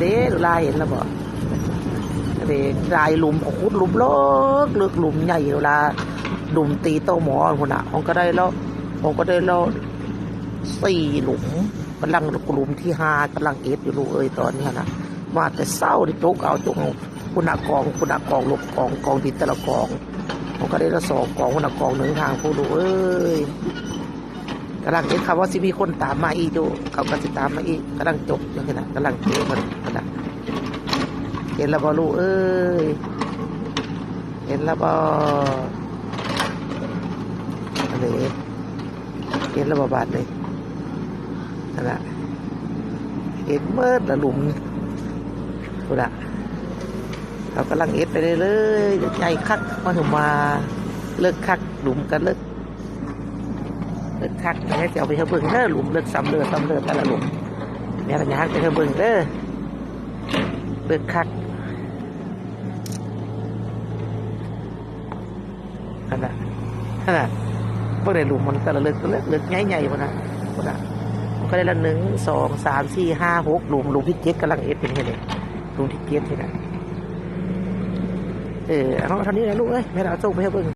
เด้ลายเห็นแล้วบ่เด้ลายหลุมขุดหลุมเลิกหลุมใหญ่เวลาหลุมตีโตหมอคนน่ะผมก็ได้แล้ว4 หลุมกำลังหลุมที่5กำลังเอฟอยู่ลูกเอ้ยตอนนี้นะมาแต่เศร้าดิจุกเอาจุกคุณกองลบกองดินแต่ละกองผมก็ได้ละ2 กองคุณกอง1ทางผู้ดูเอ้ยกำลังเห็นคำว่าสิมีคนตามมาอีกอยู่เขาก็จะตามมาอีกกำลังจบอย่างนี้นะกำลังเจอมันนะเห็นแล้วบ่ลูกเอ้ยเห็นแล้วบ่อะไรเห็นแล้วบ่บาดเลยนั่นแหละเห็นเมื่อละหลุมดูละเรากำลังเอ็ดไปเรื่อยๆใจคักมาถึงมาเลิกคักหลุมกันเลิกคักแม่จะเอาไปเทเบิ้งเด้อหลุมเลิกซ้ำเลือแต่ละหลุมแม่ปัญญาไปเทเบิ้งเด้อเลิกคักขนาดพวกในหลุมมันแต่ละเลิกใหญ่ๆมันนะมันก็ได้ละ1 2 3 4 5 6หลุมที่7กำลังเอ็ดเป็นไงเนี่ยหลุมที่7ที่ไหนเอาเท่านี้นะลูกเอ้ยแม่เราส่งไปให้เบิ่ง